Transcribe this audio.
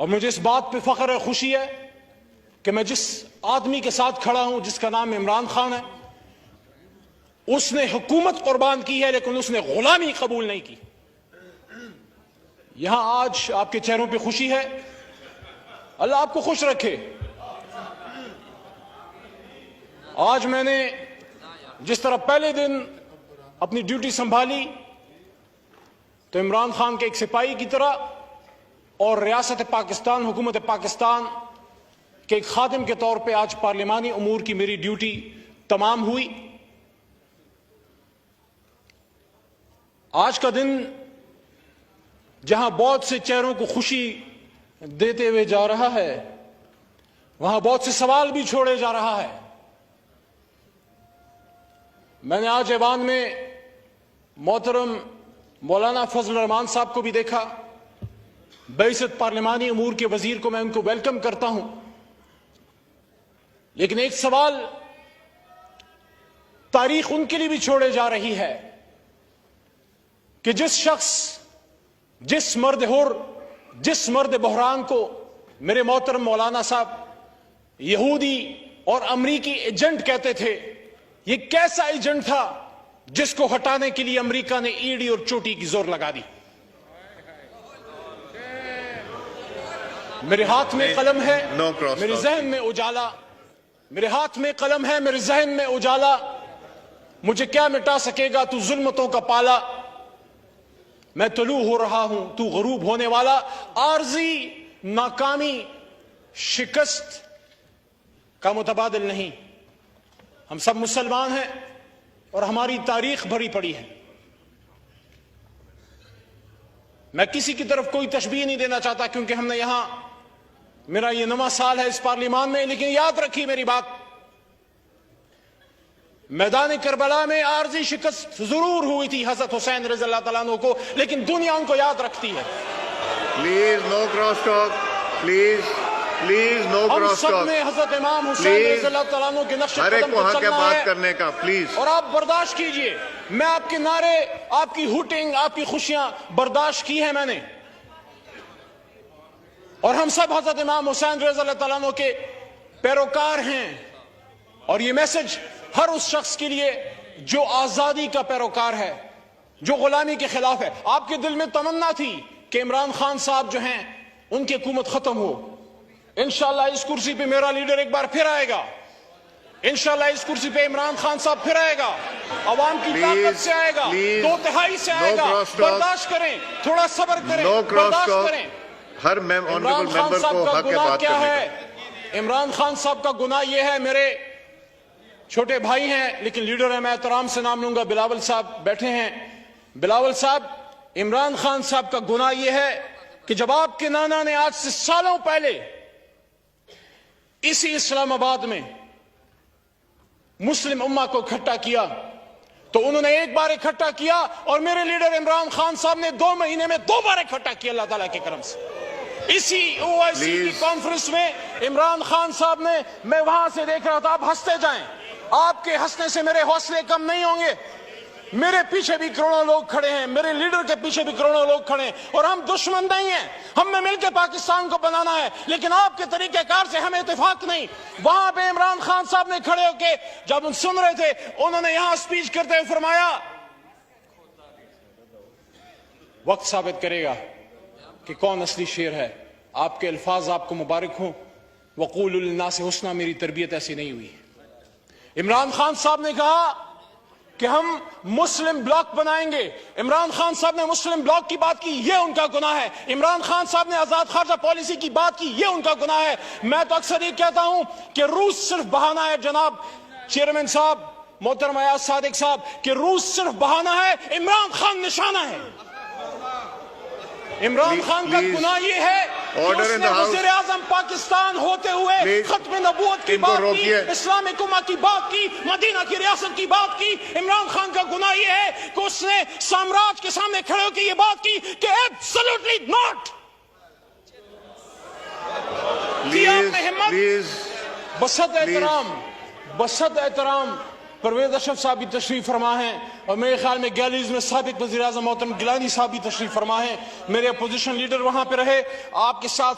और मुझे इस बात पे फख्र है, खुशी है कि मैं जिस आदमी के साथ खड़ा हूं, जिसका नाम इमरान खान है, उसने हुकूमत कुर्बान की है लेकिन उसने गुलामी कबूल नहीं की। यहां आज आपके चेहरों पे खुशी है, अल्लाह आपको खुश रखे। आज मैंने जिस तरह पहले दिन अपनी ड्यूटी संभाली तो इमरान खान के एक सिपाही की तरह और रियासत पाकिस्तान, हुकूमत पाकिस्तान के एक खादिम के तौर पे आज पार्लिमानी उमूर की मेरी ड्यूटी तमाम हुई। आज का दिन जहां बहुत से चेहरों को खुशी देते हुए जा रहा है, वहां बहुत से सवाल भी छोड़े जा रहा है। मैंने आज ऐवान में मोहतरम मौलाना फजल रहमान साहब को भी देखा। बैसत पार्लिमानी उमूर के वजीर को मैं उनको वेलकम करता हूं, लेकिन एक सवाल तारीख उनके लिए भी छोड़े जा रही है कि जिस शख्स, जिस मर्द हुर, जिस मर्द बहरान को मेरे मोहतरम मौलाना साहब यहूदी और अमरीकी एजेंट कहते थे, ये कैसा एजेंट था जिसको हटाने के लिए अमेरिका ने ईडी और चोटी की जोर लगा दी। मेरे हाथ में कलम है, मेरे जहन में उजाला, मेरे हाथ में कलम है, मेरे जहन में उजाला। मुझे क्या मिटा सकेगा तू जुल्मतों का पाला। मैं तलू हो रहा हूं, तू गरूब होने वाला। आर्जी नाकामी शिकस्त का मुतबादिल नहीं। हम सब मुसलमान हैं और हमारी तारीख भरी पड़ी है। मैं किसी की तरफ कोई तशबीह नहीं देना चाहता क्योंकि हमने यहां, मेरा ये नवा साल है इस पार्लिमान में, लेकिन याद रखिए मेरी बात, मैदान करबला में आर्जी शिकस्त जरूर हुई थी हजरत हुसैन रज़ी अल्लाह तआला अन्हु को, लेकिन दुनिया उनको याद रखती है। Please no cross talk, please please no cross talk. हम सब में हजरत इमाम हुसैन रज़ी अल्लाह तआला अन्हु के नक्शे कदम पर चलना बात है करने का प्लीज, और आप बर्दाश्त कीजिए। मैं आपके नारे, आपकी हुटिंग, आपकी खुशियां बर्दाश्त की है मैंने, और हम सब हजरत इमाम हुसैन रज़ी अल्लाह तआला अन्हु के पैरोकार हैं। और ये मैसेज हर उस शख्स के लिए जो आजादी का पैरोकार है, जो गुलामी के खिलाफ है। आपके दिल में तमन्ना थी कि इमरान खान साहब जो हैं उनकी हुकूमत खत्म हो। इंशाअल्लाह इस कुर्सी पे मेरा लीडर एक बार फिर आएगा, इंशाअल्लाह इस कुर्सी पे इमरान खान साहब फिर आएगा, अवाम की ताकत से आएगा, 2/3 से आएगा। बर्दाश्त करें, थोड़ा सब्र करें, बर्दाश्त करें। हर ऑनरेबल मेंबर को हक है बात क्या करने है? इमरान खान साहब का गुनाह यह है, मेरे छोटे भाई हैं लेकिन लीडर है, मैं एहतराम से नाम लूंगा, बिलावल साहब बैठे हैं। बिलावल साहब, इमरान खान साहब का गुनाह यह है कि जब आपके नाना ने आज से सालों पहले इसी इस्लामाबाद में मुस्लिम उम्मा को इकट्ठा किया तो उन्होंने एक बार इकट्ठा किया और मेरे लीडर इमरान खान साहब ने 2 महीने में 2 बार इकट्ठा किया अल्लाह ताला के करम से। इसी OIC की कॉन्फ्रेंस में इमरान खान साहब ने, मैं वहां से देख रहा था, आप हंसते जाएं, आपके हंसने से मेरे हौसले कम नहीं होंगे। मेरे पीछे भी करोड़ों लोग खड़े हैं, मेरे लीडर के पीछे भी करोड़ों लोग खड़े हैं, और हम दुश्मन नहीं हैं। हमें मिलकर पाकिस्तान को बनाना है, लेकिन आपके तरीकेकार से हमें इत्तेफाक नहीं। वहां पे इमरान खान साहब ने खड़े होके जब हम सुन रहे थे, उन्होंने यहां स्पीच करते हुए फरमाया, वक्त साबित करेगा कि कौन असली शेर है। आपके अल्फाज आपको मुबारक हो। वक़ूलु लिन्नास हुस्ना, मेरी तरबियत ऐसी नहीं हुई। इमरान खान साहब ने कहा कि हम मुस्लिम ब्लॉक बनाएंगे। इमरान खान साहब ने मुस्लिम ब्लॉक की बात की, यह उनका गुनाह है। इमरान खान साहब ने आजाद खारजा पॉलिसी की बात की, यह उनका गुनाह है। मैं तो अक्सर ये कहता हूं कि रूस सिर्फ बहाना है। जनाब चेयरमैन साहब, मोहतरम अयाज सादिक साहब, कि रूस सिर्फ बहाना है, इमरान खान निशाना है। इमरान खान का गुनाह यह है कि उसने वज़ीर आज़म पाकिस्तान होते हुए खत्म नबूवत की बात की, इस्लामिक उम्मा की बात की, मदीना की रियासत की बात की। इमरान खान का गुनाह यह है कि उसने साम्राज्य के सामने खड़े होकर यह बात की कि एब्सोल्युटली नॉट। बसत एहतराम परवेज अशरफ साहब भी तशरीफ फरमा है, और मेरे ख्याल में गैलरीज में साबिक वज़ीर आज़म मोहतरम गिलानी साहब भी तशरीफ फरमा है। मेरे अपोजिशन लीडर वहां पे रहे आपके साथ।